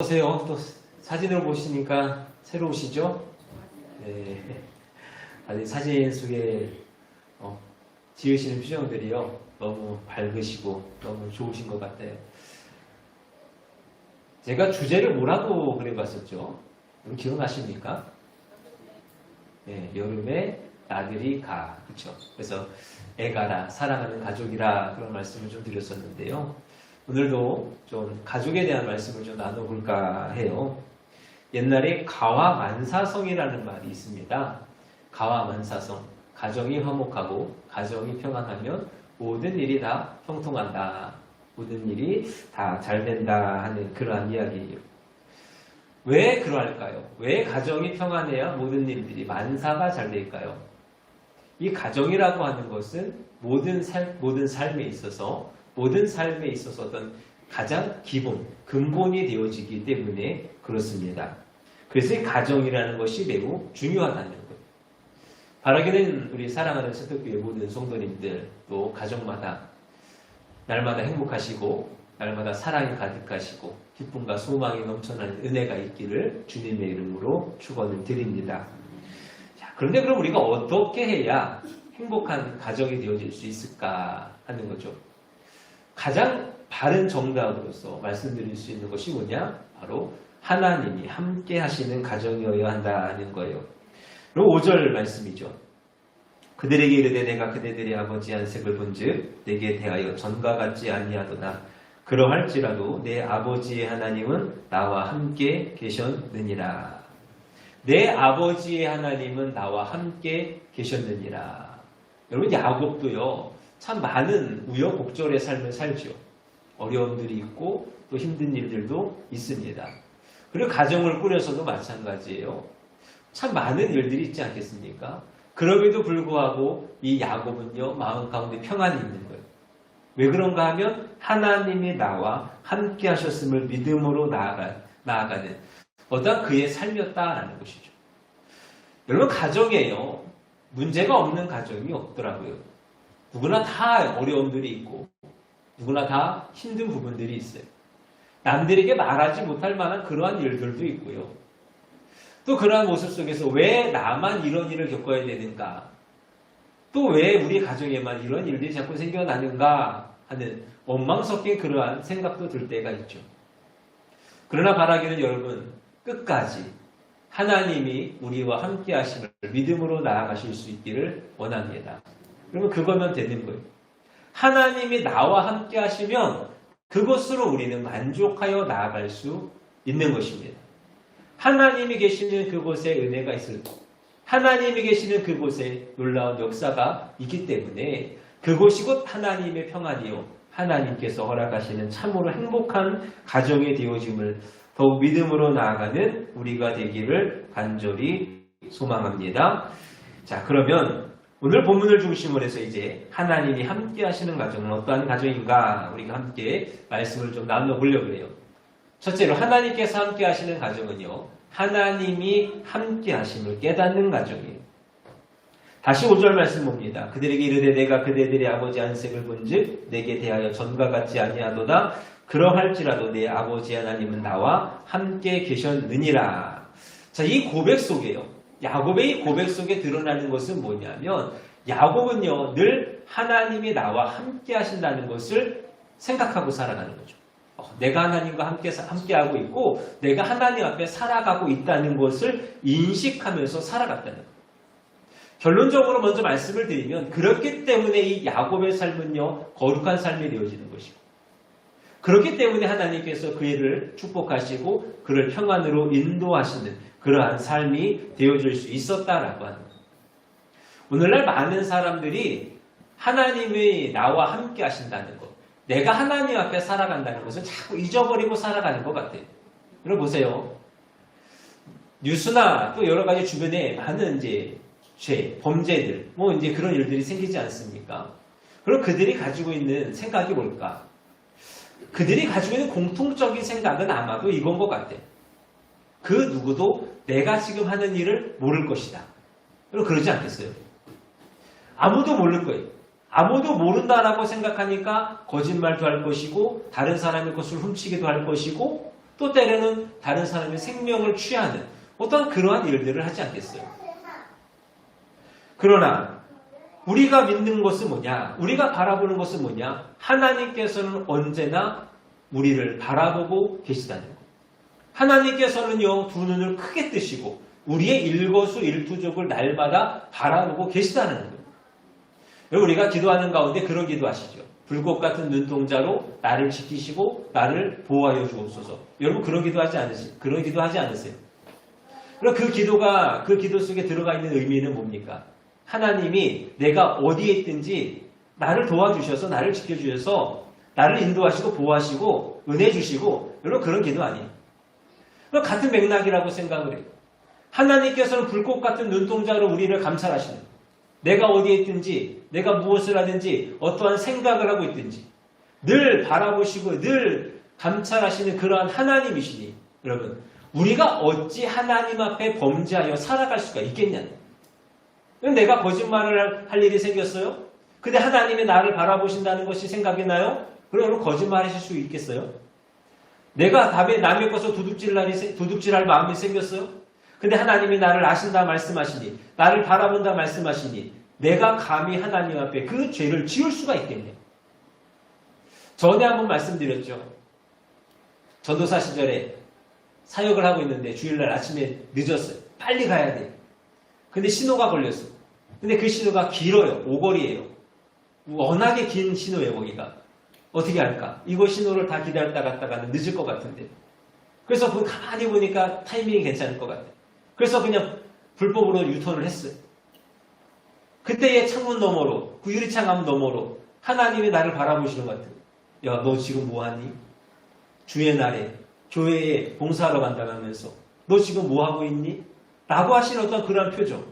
보세요. 또 사진을 보시니까 새로우시죠? 네. 아니, 사진 속에 지으시는 표정들이요. 너무 밝으시고 너무 좋으신 것 같아요. 제가 주제를 뭐라고 그려봤었죠? 기억나십니까? 네, 여름에 나들이 가. 그쵸? 그래서 애가라, 사랑하는 가족이라 그런 말씀을 좀 드렸었는데요. 오늘도 좀 가족에 대한 말씀을 좀 나눠볼까 해요. 옛날에 가와만사성이라는 말이 있습니다. 가와만사성. 가정이 화목하고 가정이 평안하면 모든 일이 다 형통한다. 모든 일이 다 잘 된다 하는 그러한 이야기예요. 왜 그러할까요? 왜 가정이 평안해야 모든 일들이 만사가 잘 될까요? 이 가정이라고 하는 것은 모든 삶에 있어서 어떤 가장 기본, 근본이 되어지기 때문에 그렇습니다. 그래서 이 가정이라는 것이 매우 중요하다는 거예요. 바라기는 우리 사랑하는 세탁교회 모든 성도님들 또 가정마다 날마다 행복하시고 날마다 사랑이 가득하시고 기쁨과 소망이 넘쳐나는 은혜가 있기를 주님의 이름으로 축원을 드립니다. 자, 그런데 그럼 우리가 어떻게 해야 행복한 가정이 되어질 수 있을까 하는 거죠. 가장 바른 정답으로서 말씀드릴 수 있는 것이 뭐냐? 바로 하나님이 함께 하시는 가정이어야 한다는 거예요. 그리고 5절 말씀이죠. 그들에게 이르되 내가 그대들의 아버지 안색을 본즉 내게 대하여 전과 같지 아니하도다. 그러할지라도 내 아버지의 하나님은 나와 함께 계셨느니라. 내 아버지의 하나님은 나와 함께 계셨느니라. 여러분 야곱도요. 참 많은 우여곡절의 삶을 살죠. 어려움들이 있고 또 힘든 일들도 있습니다. 그리고 가정을 꾸려서도 마찬가지예요. 참 많은 일들이 있지 않겠습니까? 그럼에도 불구하고 이 야곱은요. 마음 가운데 평안이 있는 거예요. 왜 그런가 하면 하나님이 나와 함께 하셨음을 믿음으로 나아가는 어떤 그의 삶이었다라는 것이죠. 여러분 가정에요. 문제가 없는 가정이 없더라고요. 누구나 다 어려움들이 있고 누구나 다 힘든 부분들이 있어요. 남들에게 말하지 못할 만한 그러한 일들도 있고요. 또 그러한 모습 속에서 왜 나만 이런 일을 겪어야 되는가? 또 왜 우리 가정에만 이런 일들이 자꾸 생겨나는가 하는 원망 섞인 그러한 생각도 들 때가 있죠. 그러나 바라기는 여러분 끝까지 하나님이 우리와 함께 하심을 믿음으로 나아가실 수 있기를 원합니다. 그러면 그거면 되는 거예요. 하나님이 나와 함께 하시면 그것으로 우리는 만족하여 나아갈 수 있는 것입니다. 하나님이 계시는 그곳에 은혜가 있을 것, 하나님이 계시는 그곳에 놀라운 역사가 있기 때문에 그곳이 곧 하나님의 평안이요 하나님께서 허락하시는 참으로 행복한 가정이 되어짐을 더욱 믿음으로 나아가는 우리가 되기를 간절히 소망합니다. 자, 그러면 오늘 본문을 중심으로 해서 이제 하나님이 함께 하시는 가정은 어떠한 가정인가 우리가 함께 말씀을 좀 나눠보려고 해요. 첫째로 하나님께서 함께 하시는 가정은요. 하나님이 함께 하심을 깨닫는 가정이에요. 다시 5절 말씀 봅니다. 그들에게 이르되 내가 그대들의 아버지 안색을 본즉 내게 대하여 전과 같지 아니하도다. 그러할지라도 내 아버지 하나님은 나와 함께 계셨느니라. 자, 이 고백 속에요. 야곱의 이 고백 속에 드러나는 것은 뭐냐면 야곱은요 늘 하나님이 나와 함께 하신다는 것을 생각하고 살아가는 거죠. 내가 하나님과 함께하고 있고 내가 하나님 앞에 살아가고 있다는 것을 인식하면서 살아갔다는 거예요. 결론적으로 먼저 말씀을 드리면 그렇기 때문에 이 야곱의 삶은요 거룩한 삶이 되어지는 것이고 그렇기 때문에 하나님께서 그를 축복하시고 그를 평안으로 인도하시는 그러한 삶이 되어질 수 있었다라고 하는 거예요. 오늘날 많은 사람들이 하나님이 나와 함께 하신다는 것, 내가 하나님 앞에 살아간다는 것을 자꾸 잊어버리고 살아가는 것 같아요. 여러분 보세요. 뉴스나 또 여러 가지 주변에 많은 이제 죄, 범죄들, 이제 그런 일들이 생기지 않습니까? 그럼 그들이 가지고 있는 생각이 뭘까? 그들이 가지고 있는 공통적인 생각은 아마도 이건 것 같아요. 그 누구도 내가 지금 하는 일을 모를 것이다. 여러분 그러지 않겠어요? 아무도 모를 거예요. 아무도 모른다라고 생각하니까 거짓말도 할 것이고 다른 사람의 것을 훔치기도 할 것이고 또 때로는 다른 사람의 생명을 취하는 어떤 그러한 일들을 하지 않겠어요. 그러나 우리가 믿는 것은 뭐냐? 우리가 바라보는 것은 뭐냐? 하나님께서는 언제나 우리를 바라보고 계시다는 것. 하나님께서는요, 두 눈을 크게 뜨시고 우리의 일거수일투족을 날마다 바라보고 계시다는 거예요. 여러분, 우리가 기도하는 가운데 그런 기도하시죠. 불꽃 같은 눈동자로 나를 지키시고 나를 보호하여 주옵소서. 여러분, 그런 기도하지 않으세요? 그럼 그 기도 속에 들어가 있는 의미는 뭡니까? 하나님이 내가 어디에 있든지 나를 도와주셔서 나를 지켜주셔서 나를 인도하시고 보호하시고 은혜 주시고, 여러분, 그런 기도 아니에요. 그럼 같은 맥락이라고 생각을 해요. 하나님께서는 불꽃 같은 눈동자로 우리를 감찰하시는 거예요. 내가 어디에 있든지 내가 무엇을 하든지 어떠한 생각을 하고 있든지 늘 바라보시고 늘 감찰하시는 그러한 하나님이시니 여러분, 우리가 어찌 하나님 앞에 범죄하여 살아갈 수가 있겠냐는 거예요. 내가 거짓말을 할 일이 생겼어요? 근데 하나님이 나를 바라보신다는 것이 생각이 나요? 그럼 거짓말하실 수 있겠어요? 내가 밤에 남의 것을 도둑질할 마음이 생겼어요? 근데 하나님이 나를 아신다 말씀하시니, 나를 바라본다 말씀하시니, 내가 감히 하나님 앞에 그 죄를 지을 수가 있겠네요. 전에 한번 말씀드렸죠. 전도사 시절에 사역을 하고 있는데 주일날 아침에 늦었어요. 빨리 가야 돼요. 근데 신호가 걸렸어요. 근데 그 신호가 길어요. 오거리예요. 워낙에 긴 신호예요, 거기가. 어떻게 할까? 이거 신호를 다 기다렸다 갔다가는 늦을 것 같은데. 그래서 가만히 보니까 타이밍이 괜찮을 것 같아요. 그래서 그냥 불법으로 유턴을 했어요. 그때의 창문 너머로, 그 유리창 앞 너머로 하나님이 나를 바라보시는 것 같아요. 야, 너 지금 뭐하니? 주의 날에 교회에 봉사하러 간다면서 너 지금 뭐하고 있니? 라고 하시는 어떤 그런 표정.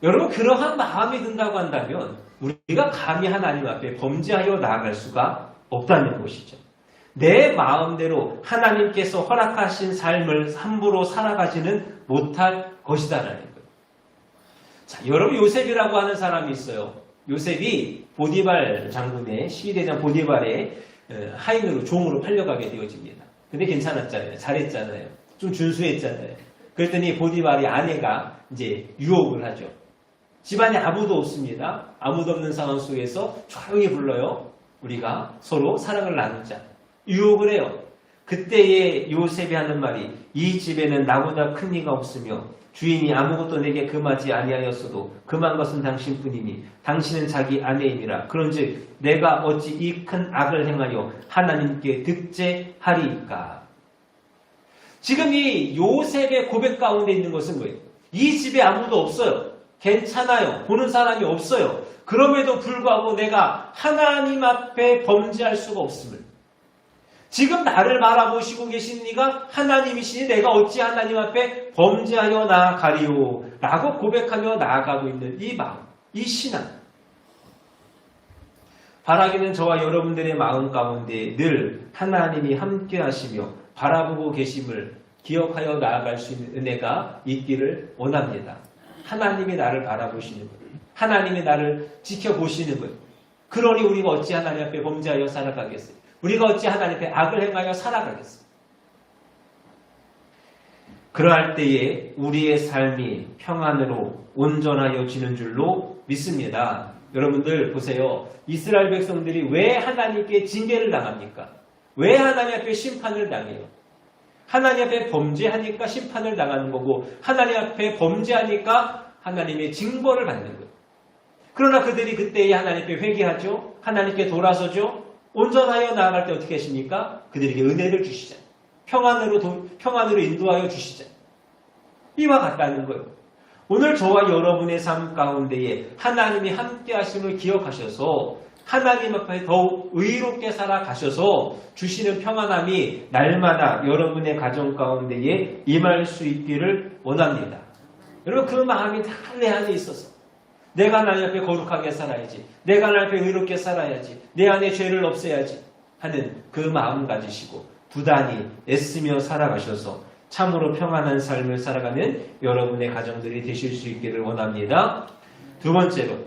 여러분, 그러한 마음이 든다고 한다면 우리가 감히 하나님 앞에 범죄하여 나아갈 수가 없다는 것이죠. 내 마음대로 하나님께서 허락하신 삶을 함부로 살아가지는 못할 것이다라는 거예요. 자, 여러분, 요셉이라고 하는 사람이 있어요. 요셉이 보디발 장군의 시위대장 보디발의 하인으로 종으로 팔려가게 되어집니다. 근데 괜찮았잖아요. 잘했잖아요. 좀 준수했잖아요. 그랬더니 보디발의 아내가 이제 유혹을 하죠. 집안에 아무도 없습니다. 아무도 없는 상황 속에서 조용히 불러요. 우리가 서로 사랑을 나누자. 유혹을 해요. 그때의 요셉이 하는 말이, 이 집에는 나보다 큰 이가 없으며 주인이 아무것도 내게 금하지 아니하였어도 금한 것은 당신뿐이니 당신은 자기 아내이니라. 그런즉 내가 어찌 이 큰 악을 행하여 하나님께 득죄하리이까. 지금 이 요셉의 고백 가운데 있는 것은 뭐예요? 이 집에 아무도 없어요. 괜찮아요. 보는 사람이 없어요. 그럼에도 불구하고 내가 하나님 앞에 범죄할 수가 없음을. 지금 나를 바라보시고 계신 이가 하나님이시니 내가 어찌 하나님 앞에 범죄하여 나아가리오 라고 고백하며 나아가고 있는 이 마음, 이 신앙. 바라기는 저와 여러분들의 마음 가운데 늘 하나님이 함께 하시며 바라보고 계심을 기억하여 나아갈 수 있는 은혜가 있기를 원합니다. 하나님이 나를 바라보시는 거예요. 하나님이 나를 지켜보시는 거예요. 그러니 우리가 어찌 하나님 앞에 범죄하여 살아가겠어요? 우리가 어찌 하나님 앞에 악을 행하여 살아가겠어요? 그러할 때에 우리의 삶이 평안으로 온전하여지는 줄로 믿습니다. 여러분들 보세요. 이스라엘 백성들이 왜 하나님께 징계를 당합니까? 왜 하나님 앞에 심판을 당해요? 하나님 앞에 범죄하니까 심판을 당하는 거고, 하나님 앞에 범죄하니까 하나님의 징벌을 받는 거예요. 그러나 그들이 그때에 하나님 앞에 회개하죠. 하나님께 돌아서죠. 온전하여 나아갈 때 어떻게 하십니까? 그들에게 은혜를 주시잖아요. 평안으로 인도하여 주시잖아요. 이와 같다는 거예요. 오늘 저와 여러분의 삶 가운데에 하나님이 함께 하심을 기억하셔서 하나님 앞에 더욱 의롭게 살아가셔서 주시는 평안함이 날마다 여러분의 가정 가운데에 임할 수 있기를 원합니다. 여러분, 그 마음이 다 내 안에 있어서 내가 하나님 앞에 거룩하게 살아야지, 내가 하나님 앞에 의롭게 살아야지, 내 안에 죄를 없애야지 하는 그 마음 가지시고 부단히 애쓰며 살아가셔서 참으로 평안한 삶을 살아가는 여러분의 가정들이 되실 수 있기를 원합니다. 두 번째로,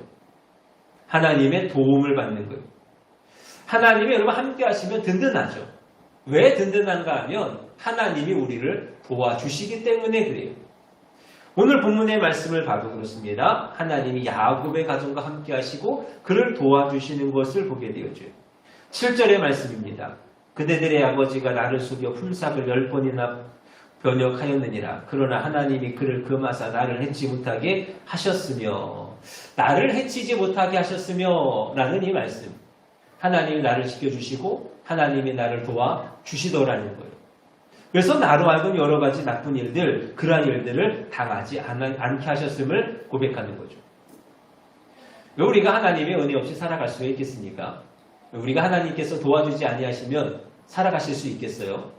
하나님의 도움을 받는 거예요. 하나님이 여러분 함께 하시면 든든하죠. 왜 든든한가 하면 하나님이 우리를 도와주시기 때문에 그래요. 오늘 본문의 말씀을 봐도 그렇습니다. 하나님이 야곱의 가정과 함께 하시고 그를 도와주시는 것을 보게 되어져요. 7절의 말씀입니다. 그대들의 아버지가 나를 속여 품삯을 10번이나 변역하였느니라. 그러나 하나님이 그를 금하사 나를 해치지 못하게 하셨으며 나를 해치지 못하게 하셨으며 라는 이 말씀. 하나님이 나를 지켜주시고 하나님이 나를 도와주시더라는 거예요. 그래서 나로 하여금 여러 가지 나쁜 일들, 그러한 일들을 당하지 않게 하셨음을 고백하는 거죠. 왜 우리가 하나님의 은혜 없이 살아갈 수가 있겠습니까? 우리가 하나님께서 도와주지 아니하시면 살아가실 수 있겠어요?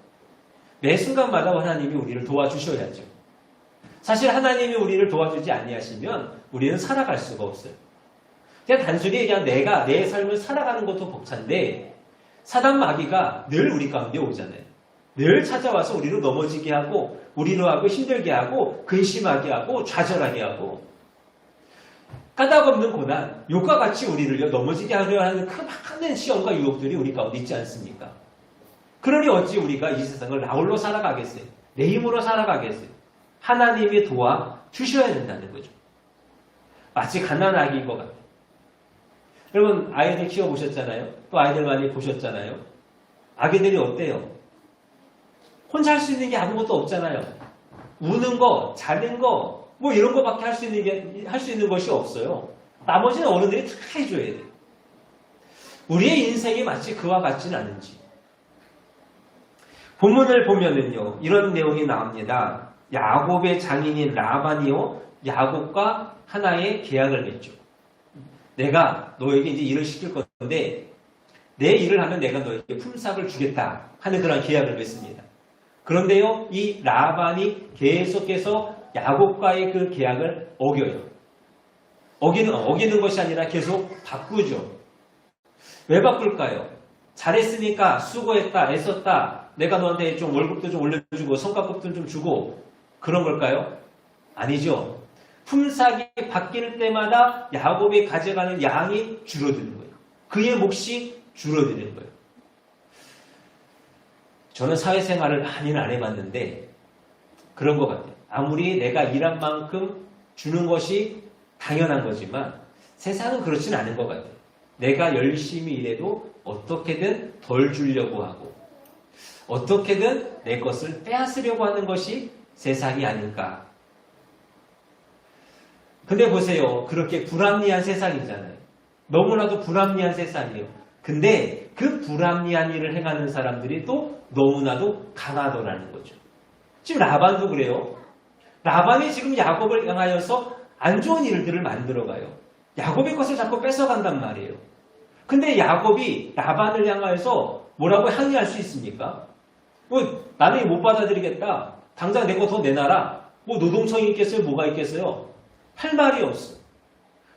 매 순간마다 하나님이 우리를 도와주셔야죠. 사실 하나님이 우리를 도와주지 아니하시면 우리는 살아갈 수가 없어요. 그냥 단순히 그냥 내가 내 삶을 살아가는 것도 벅찬데 사단 마귀가 늘 우리 가운데 오잖아요. 늘 찾아와서 우리를 넘어지게 하고 우리로 하고 힘들게 하고 근심하게 하고 좌절하게 하고 까닭없는 고난, 욕과 같이 우리를 넘어지게 하려 하는 그 많은 시험과 유혹들이 우리 가운데 있지 않습니까? 그러니 어찌 우리가 이 세상을 나 홀로 살아가겠어요? 내 힘으로 살아가겠어요? 하나님이 도와주셔야 된다는 거죠. 마치 갓난 아기인 것 같아요. 여러분 아이들 키워보셨잖아요? 또 아이들 많이 보셨잖아요? 아기들이 어때요? 혼자 할 수 있는 게 아무것도 없잖아요. 우는 거, 자는 거, 뭐 이런 거밖에 할 수 있는 것이 없어요. 나머지는 어른들이 다 해줘야 돼요. 우리의 인생이 마치 그와 같지는 않은지. 본문을 보면은요, 이런 내용이 나옵니다. 야곱의 장인인 라반이요, 야곱과 하나의 계약을 맺죠. 내가 너에게 이제 일을 시킬 건데, 내 일을 하면 내가 너에게 품삯을 주겠다 하는 그런 계약을 맺습니다. 그런데요, 이 라반이 계속해서 야곱과의 그 계약을 어겨요. 어기는 것이 아니라 계속 바꾸죠. 왜 바꿀까요? 잘했으니까, 수고했다, 애썼다, 내가 너한테 좀 월급도 좀 올려주고, 성과급도 좀 주고, 그런 걸까요? 아니죠. 품삯이 바뀔 때마다 야곱이 가져가는 양이 줄어드는 거예요. 그의 몫이 줄어드는 거예요. 저는 사회생활을 많이는 안 해봤는데 그런 것 같아요. 아무리 내가 일한 만큼 주는 것이 당연한 거지만 세상은 그렇지는 않은 것 같아요. 내가 열심히 일해도 어떻게든 덜 주려고 하고 어떻게든 내 것을 빼앗으려고 하는 것이 세상이 아닐까. 근데 보세요. 그렇게 불합리한 세상이잖아요. 너무나도 불합리한 세상이에요. 근데 그 불합리한 일을 행하는 사람들이 또 너무나도 강하더라는 거죠. 지금 라반도 그래요. 라반이 지금 야곱을 향하여서 안 좋은 일들을 만들어가요. 야곱의 것을 자꾸 뺏어간단 말이에요. 근데 야곱이 라반을 향하여서 뭐라고 항의할 수 있습니까? 뭐 나는 못 받아들이겠다. 당장 내 거 더 내놔라. 뭐 노동청이 있겠어요? 뭐가 있겠어요? 할 말이 없어.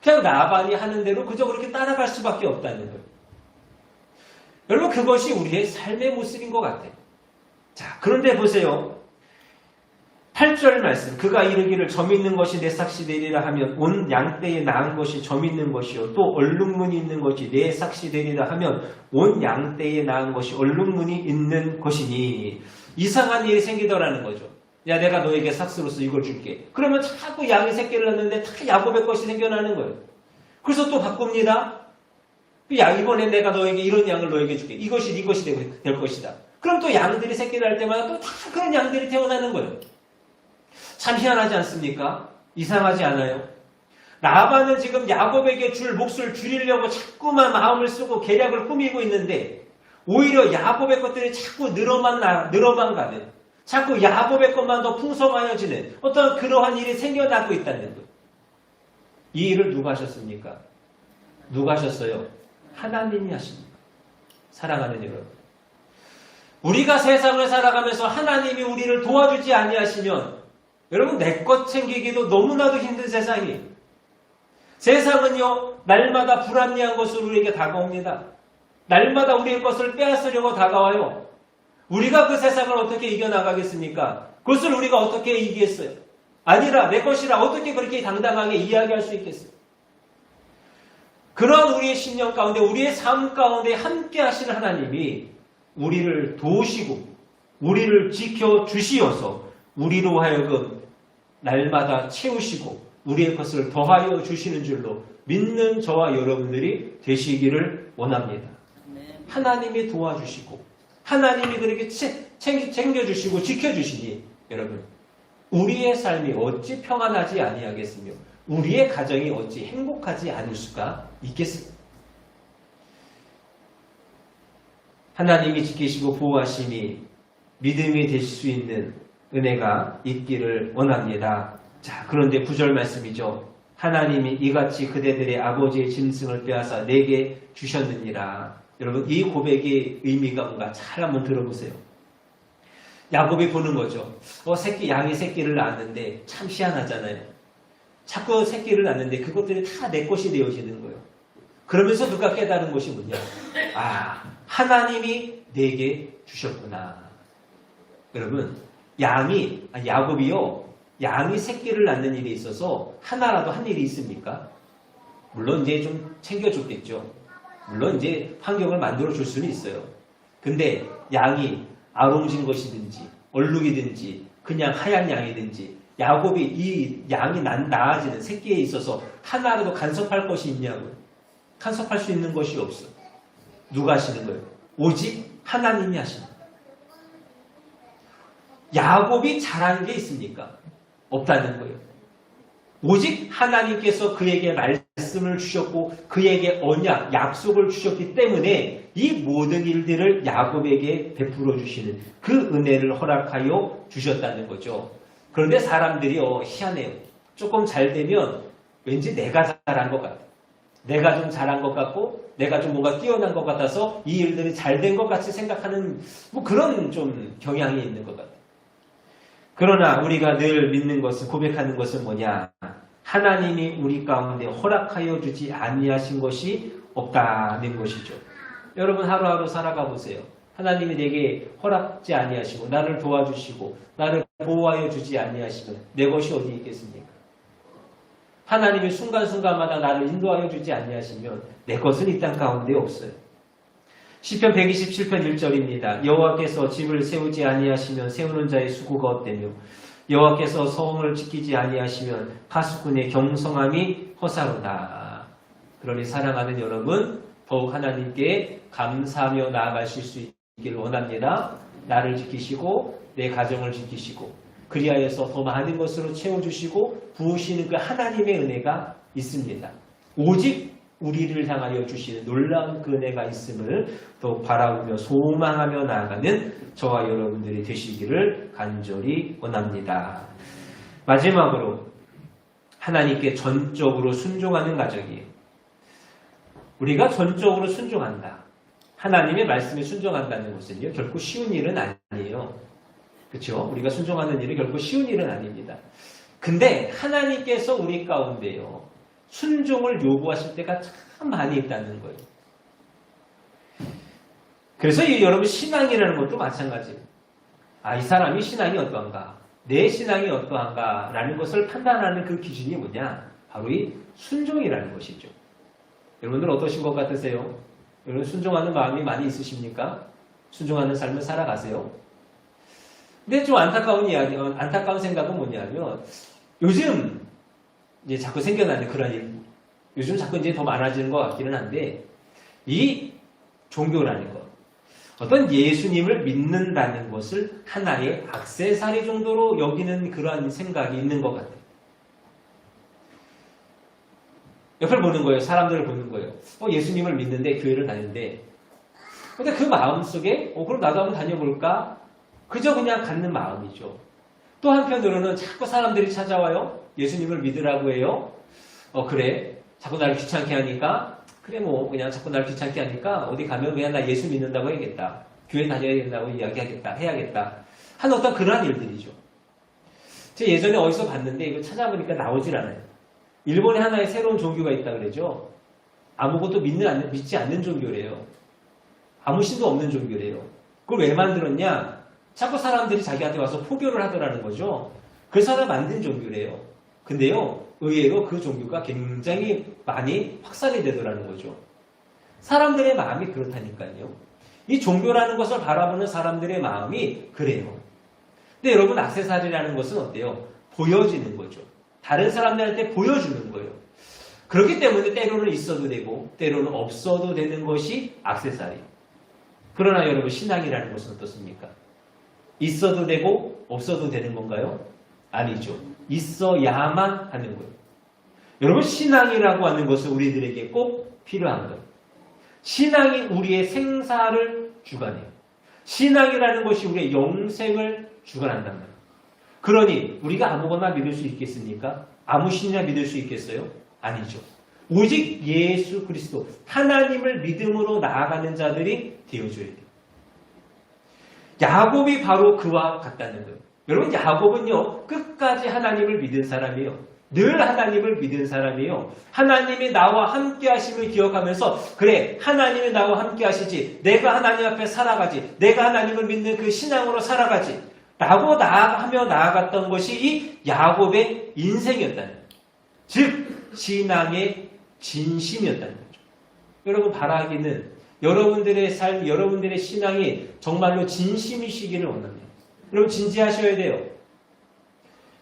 그냥 라반이 하는 대로 그저 그렇게 따라갈 수밖에 없다는 거예요. 여러분 그것이 우리의 삶의 모습인 것 같아요. 자, 그런데 보세요. 8절 말씀. 그가 이르기를 점 있는 것이 내 삭시 되리라 하면 온 양떼에 낳은 것이 점 있는 것이요 또 얼룩무늬 있는 것이 내 삭시 되리라 하면 온 양떼에 낳은 것이 얼룩무늬 있는 것이니 이상한 일이 생기더라는 거죠. 야 내가 너에게 삭스로서 이걸 줄게. 그러면 자꾸 양이 새끼를 낳는데 다 야곱의 것이 생겨나는 거예요. 그래서 또 바꿉니다. 야 이번에 내가 너에게 이런 양을 너에게 줄게. 이것이 네 것이 될 것이다. 그럼 또 양들이 새끼를 할 때마다 또 다 그런 양들이 태어나는 거예요. 참 희한하지 않습니까? 이상하지 않아요? 라반은 지금 야곱에게 줄 몫을 줄이려고 자꾸만 마음을 쓰고 계략을 꾸미고 있는데 오히려 야곱의 것들이 자꾸 늘어만 가는 자꾸 야곱의 것만 더 풍성하여지는 어떤 그러한 일이 생겨나고 있다는 거예요. 이 일을 누가 하셨습니까? 누가 하셨어요? 하나님이 하십니다. 사랑하는 여러분. 우리가 세상을 살아가면서 하나님이 우리를 도와주지 아니하시면 여러분 내 것 챙기기도 너무나도 힘든 세상이에요. 세상은요 날마다 불합리한 것으로 우리에게 다가옵니다. 날마다 우리의 것을 빼앗으려고 다가와요. 우리가 그 세상을 어떻게 이겨나가겠습니까? 그것을 우리가 어떻게 이기겠어요? 아니라 내 것이라 어떻게 그렇게 당당하게 이야기할 수 있겠어요? 그러한 우리의 신념 가운데 우리의 삶 가운데 함께 하시는 하나님이 우리를 도우시고 우리를 지켜주시어서 우리로 하여금 날마다 채우시고 우리의 것을 더하여 주시는 줄로 믿는 저와 여러분들이 되시기를 원합니다. 하나님이 도와주시고 하나님이 그렇게 챙겨주시고 지켜주시니 여러분 우리의 삶이 어찌 평안하지 아니하겠으며 우리의 가정이 어찌 행복하지 않을 수가 있겠습니까? 하나님이 지키시고 보호하심이 믿음이 되실 수 있는 은혜가 있기를 원합니다. 자, 그런데 9절 말씀이죠. 하나님이 이같이 그대들의 아버지의 짐승을 빼앗아 내게 주셨느니라. 여러분 이 고백의 의미가 뭔가 잘 한번 들어보세요. 야곱이 보는 거죠. 양이 새끼를 낳았는데 참 희한하잖아요. 자꾸 새끼를 낳는데 그것들이 다 내 것이 되어지는 거예요. 그러면서 그가 깨달은 것이 뭐냐. 하나님이 내게 주셨구나. 여러분 야곱이요. 양이 새끼를 낳는 일에 있어서 하나라도 한 일이 있습니까? 물론 이제 좀 챙겨줬겠죠. 물론 이제 환경을 만들어 줄 수는 있어요. 근데 양이 아롱진 것이든지 얼룩이든지 그냥 하얀 양이든지 야곱이 이 양이 낳아지는 새끼에 있어서 하나라도 간섭할 것이 있냐고요. 간섭할 수 있는 것이 없어. 누가 하시는 거예요? 오직 하나님이 하시는 거예요. 야곱이 잘한 게 있습니까? 없다는 거예요. 오직 하나님께서 그에게 말씀을 주셨고 그에게 언약, 약속을 주셨기 때문에 이 모든 일들을 야곱에게 베풀어 주시는 그 은혜를 허락하여 주셨다는 거죠. 그런데 사람들이 희한해요. 조금 잘 되면 왠지 내가 잘한 것 같아. 내가 좀 잘한 것 같고 내가 좀 뭔가 뛰어난 것 같아서 이 일들이 잘 된 것 같이 생각하는 그런 좀 경향이 있는 것 같아요. 그러나 우리가 늘 믿는 것은 고백하는 것은 뭐냐? 하나님이 우리 가운데 허락하여 주지 아니하신 것이 없다는 것이죠. 여러분 하루하루 살아가 보세요. 하나님이 내게 허락지 아니하시고 나를 도와주시고 나를 보호하여 주지 아니하시면 내 것이 어디 있겠습니까? 하나님이 순간순간마다 나를 인도하여 주지 아니하시면 내 것은 이 땅 가운데 없어요. 시편 127편 1절입니다. 여호와께서 집을 세우지 아니하시면 세우는 자의 수고가 헛되며 여호와께서 성을 지키지 아니하시면 파수꾼의 경성함이 허사로다. 그러니 사랑하는 여러분 더욱 하나님께 감사하며 나아가실 수 있기를 원합니다. 나를 지키시고 내 가정을 지키시고 그리하여서 더 많은 것으로 채워주시고 부으시는 그 하나님의 은혜가 있습니다. 오직 우리를 향하여 주시는 놀라운 그 은혜가 있음을 또 바라보며 소망하며 나아가는 저와 여러분들이 되시기를 간절히 원합니다. 마지막으로 하나님께 전적으로 순종하는 가정이에요. 우리가 전적으로 순종한다. 하나님의 말씀에 순종한다는 것은요. 결코 쉬운 일은 아니에요. 그렇죠? 우리가 순종하는 일은 결코 쉬운 일은 아닙니다. 근데 하나님께서 우리 가운데요. 순종을 요구하실 때가 참 많이 있다는 거예요. 그래서 여러분 신앙이라는 것도 마찬가지예요. 이 사람이 신앙이 어떠한가? 내 신앙이 어떠한가? 라는 것을 판단하는 그 기준이 뭐냐? 바로 이 순종이라는 것이죠. 여러분들 어떠신 것 같으세요? 여러분 순종하는 마음이 많이 있으십니까? 순종하는 삶을 살아가세요? 근데 좀 안타까운 생각은 뭐냐면 요즘 이제 자꾸 생겨나는 그런 일, 요즘 자꾸 이제 더 많아지는 것 같기는 한데, 이 종교라는 것, 어떤 예수님을 믿는다는 것을 하나의 액세서리 정도로 여기는 그러한 생각이 있는 것 같아요. 옆을 보는 거예요. 사람들을 보는 거예요. 예수님을 믿는데 교회를 다니는데, 근데 그 마음 속에, 그럼 나도 한번 다녀볼까? 그저 그냥 갖는 마음이죠. 또 한편으로는 자꾸 사람들이 찾아와요. 예수님을 믿으라고 해요. 그래. 자꾸 나를 귀찮게 하니까, 그래 그냥 자꾸 나를 귀찮게 하니까 어디 가면 그냥 나 예수 믿는다고 해야겠다. 교회 다녀야 된다고 이야기하겠다. 해야겠다. 하는 어떤 그러한 일들이죠. 제가 예전에 어디서 봤는데 이거 찾아보니까 나오질 않아요. 일본에 하나의 새로운 종교가 있다 그러죠. 아무것도 믿지 않는 종교래요. 아무 신도 없는 종교래요. 그걸 왜 만들었냐? 자꾸 사람들이 자기한테 와서 포교를 하더라는 거죠. 그래서 하나 만든 종교래요. 근데요, 의외로 그 종교가 굉장히 많이 확산이 되더라는 거죠. 사람들의 마음이 그렇다니까요. 이 종교라는 것을 바라보는 사람들의 마음이 그래요. 근데 여러분, 액세서리라는 것은 어때요? 보여지는 거죠. 다른 사람들한테 보여주는 거예요. 그렇기 때문에 때로는 있어도 되고 때로는 없어도 되는 것이 액세서리. 그러나 여러분, 신앙이라는 것은 어떻습니까? 있어도 되고 없어도 되는 건가요? 아니죠. 있어야만 하는 거예요. 여러분, 신앙이라고 하는 것은 우리들에게 꼭 필요한 거예요. 신앙이 우리의 생사를 주관해요. 신앙이라는 것이 우리의 영생을 주관한단 말이에요. 그러니 우리가 아무거나 믿을 수 있겠습니까? 아무 신이나 믿을 수 있겠어요? 아니죠. 오직 예수 그리스도, 하나님을 믿음으로 나아가는 자들이 되어줘야 돼요. 야곱이 바로 그와 같다는 거예요. 여러분, 야곱은요, 끝까지 하나님을 믿은 사람이에요. 늘 하나님을 믿은 사람이에요. 하나님이 나와 함께 하심을 기억하면서, 그래, 하나님이 나와 함께 하시지, 내가 하나님 앞에 살아가지, 내가 하나님을 믿는 그 신앙으로 살아가지 라고 하며 나아갔던 것이 이 야곱의 인생이었다는 거예요. 즉 신앙의 진심이었다는 거죠. 여러분, 바라기는 여러분들의 삶, 여러분들의 신앙이 정말로 진심이시기를 원합니다. 여러분, 진지하셔야 돼요.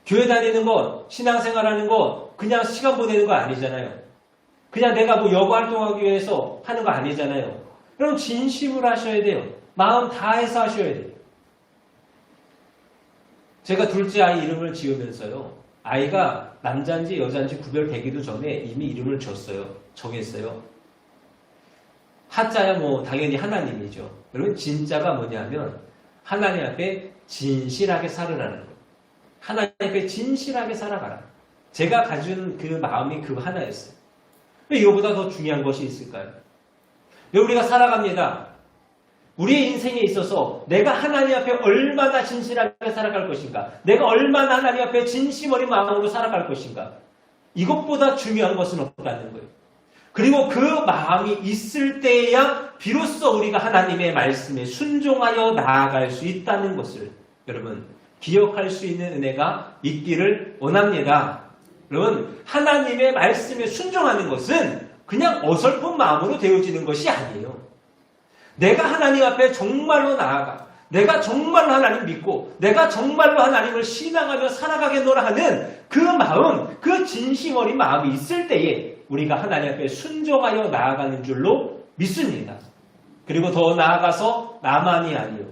교회 다니는 것, 신앙생활하는 것, 그냥 시간 보내는 거 아니잖아요. 그냥 내가 뭐 여고 활동하기 위해서 하는 거 아니잖아요. 여러분, 진심으로 하셔야 돼요. 마음 다해서 하셔야 돼요. 제가 둘째 아이 이름을 지으면서요, 아이가 남자인지 여자인지 구별되기도 전에 이미 이름을 정했어요. 하자야 뭐 당연히 하나님이죠. 여러분, 진짜가 뭐냐면 하나님 앞에 진실하게 살으라는 거예요. 하나님 앞에 진실하게 살아가라. 제가 가진 그 마음이 그 하나였어요. 왜 이거보다 더 중요한 것이 있을까요? 우리가 살아갑니다. 우리의 인생에 있어서 내가 하나님 앞에 얼마나 진실하게 살아갈 것인가, 내가 얼마나 하나님 앞에 진심 어린 마음으로 살아갈 것인가, 이것보다 중요한 것은 없다는 거예요. 그리고 그 마음이 있을 때야 비로소 우리가 하나님의 말씀에 순종하여 나아갈 수 있다는 것을 여러분 기억할 수 있는 은혜가 있기를 원합니다. 여러분, 하나님의 말씀에 순종하는 것은 그냥 어설픈 마음으로 되어지는 것이 아니에요. 내가 하나님 앞에 정말로 나아가, 내가 정말로 하나님 믿고, 내가 정말로 하나님을 신앙하며 살아가겠노라 하는 그 마음, 그 진심 어린 마음이 있을 때에 우리가 하나님 앞에 순종하여 나아가는 줄로 믿습니다. 그리고 더 나아가서 나만이 아니요,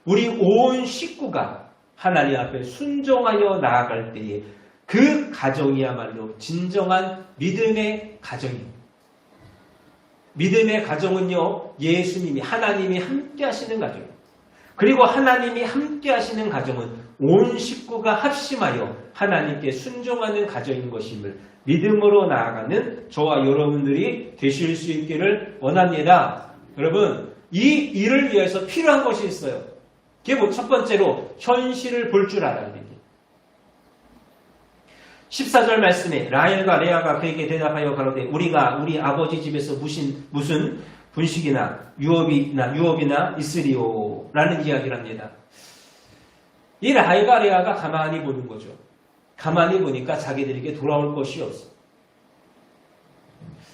우리 온 식구가 하나님 앞에 순종하여 나아갈 때에 그 가정이야말로 진정한 믿음의 가정입니다. 믿음의 가정은요, 예수님이, 하나님이 함께 하시는 가정입니다. 그리고 하나님이 함께 하시는 가정은 온 식구가 합심하여 하나님께 순종하는 가정인 것임을 믿음으로 나아가는 저와 여러분들이 되실 수 있기를 원합니다. 여러분, 이 일을 위해서 필요한 것이 있어요. 그게 뭐 첫 번째로 현실을 볼 줄 알아야 됩니다. 14절 말씀에 라헬과 레아가 그에게 대답하여 가로되 우리가 우리 아버지 집에서 무슨 분식이나 유업이나 있으리요 라는 이야기를 합니다. 이 라헬과 레아가 가만히 보는 거죠. 가만히 보니까 자기들에게 돌아올 것이 없어.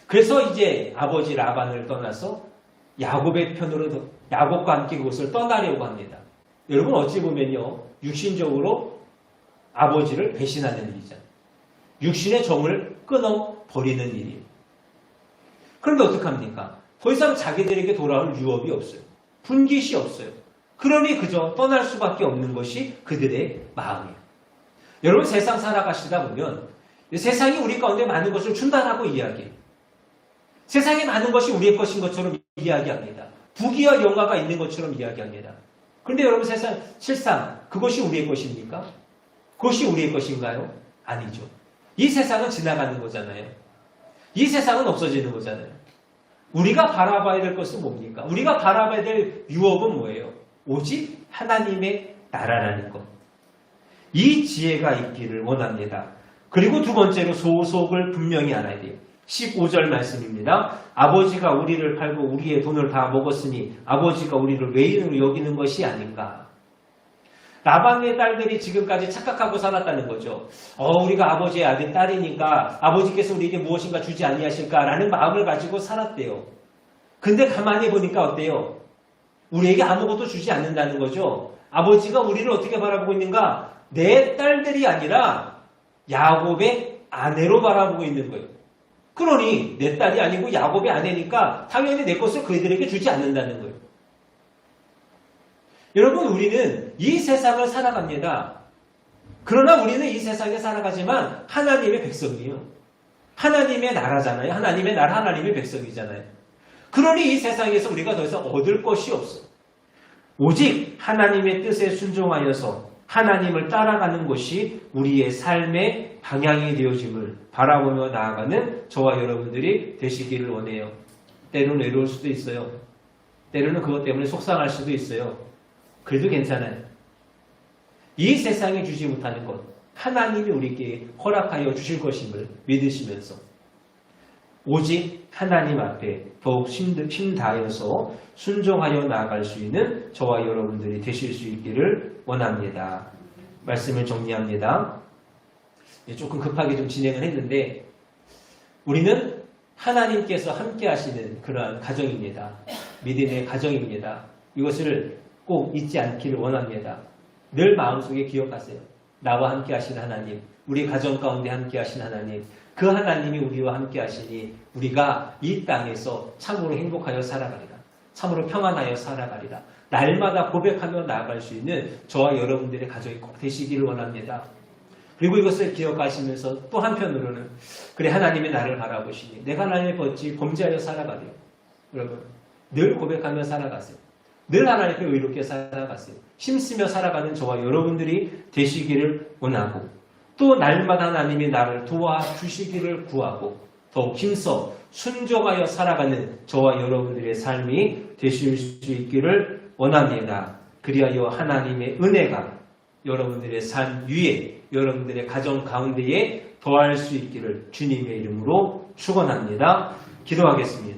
그래서 이제 아버지 라반을 떠나서 야곱의 편으로 야곱과 함께 그곳을 떠나려고 합니다. 여러분, 어찌 보면요, 육신적으로 아버지를 배신하는 일이잖아요. 육신의 정을 끊어버리는 일이에요. 그런데 어떡합니까? 더 이상 자기들에게 돌아올 유업이 없어요. 분깃이 없어요. 그러니 그저 떠날 수밖에 없는 것이 그들의 마음이에요. 여러분, 세상 살아가시다 보면 세상이 우리 가운데 많은 것을 준다라고 이야기해요. 세상에 많은 것이 우리의 것인 것처럼 이야기합니다. 부귀와 영화가 있는 것처럼 이야기합니다. 그런데 여러분, 세상 실상 그것이 우리의 것입니까? 그것이 우리의 것인가요? 아니죠. 이 세상은 지나가는 거잖아요. 이 세상은 없어지는 거잖아요. 우리가 바라봐야 될 것은 뭡니까? 우리가 바라봐야 될 유업은 뭐예요? 오직 하나님의 나라라는 것. 이 지혜가 있기를 원합니다. 그리고 두 번째로 소속을 분명히 알아야 돼요. 15절 말씀입니다. 아버지가 우리를 팔고 우리의 돈을 다 먹었으니 아버지가 우리를 외인으로 여기는 것이 아닌가. 라반의 딸들이 지금까지 착각하고 살았다는 거죠. 우리가 아버지의 아들 딸이니까 아버지께서 우리에게 무엇인가 주지 아니하실까라는 마음을 가지고 살았대요. 근데 가만히 보니까 어때요? 우리에게 아무것도 주지 않는다는 거죠. 아버지가 우리를 어떻게 바라보고 있는가? 내 딸들이 아니라 야곱의 아내로 바라보고 있는 거예요. 그러니 내 딸이 아니고 야곱의 아내니까 당연히 내 것을 그들에게 주지 않는다는 거예요. 여러분, 우리는 이 세상을 살아갑니다. 그러나 우리는 이 세상에 살아가지만 하나님의 백성이에요. 하나님의 나라잖아요. 하나님의 나라, 하나님의 백성이잖아요. 그러니 이 세상에서 우리가 더 이상 얻을 것이 없어요. 오직 하나님의 뜻에 순종하여서 하나님을 따라가는 것이 우리의 삶의 방향이 되어짐을 바라보며 나아가는 저와 여러분들이 되시기를 원해요. 때로는 외로울 수도 있어요. 때로는 그것 때문에 속상할 수도 있어요. 그래도 괜찮아요. 이 세상에 주지 못하는 것, 하나님이 우리에게 허락하여 주실 것임을 믿으시면서 오직 하나님 앞에 더욱 힘다하여서 순종하여 나아갈 수 있는 저와 여러분들이 되실 수 있기를 원합니다. 말씀을 정리합니다. 조금 급하게 좀 진행을 했는데 우리는 하나님께서 함께 하시는 그러한 가정입니다. 믿음의 가정입니다. 이것을 꼭 잊지 않기를 원합니다. 늘 마음속에 기억하세요. 나와 함께 하신 하나님, 우리 가정 가운데 함께 하신 하나님, 그 하나님이 우리와 함께 하시니 우리가 이 땅에서 참으로 행복하여 살아가리라. 참으로 평안하여 살아가리라. 날마다 고백하며 나아갈 수 있는 저와 여러분들의 가정이 꼭 되시기를 원합니다. 그리고 이것을 기억하시면서 또 한편으로는 그래, 하나님이 나를 바라보시니 내가 하나님의 법칙 범죄하여 살아가리요. 여러분, 늘 고백하며 살아가세요. 늘 하나님께 의롭게 살아가세요. 힘쓰며 살아가는 저와 여러분들이 되시기를 원하고 또 날마다 하나님이 나를 도와주시기를 구하고 더욱 힘써 순종하여 살아가는 저와 여러분들의 삶이 되실 수 있기를 원합니다. 그리하여 하나님의 은혜가 여러분들의 삶 위에 여러분들의 가정 가운데에 더할 수 있기를 주님의 이름으로 축원합니다. 기도하겠습니다.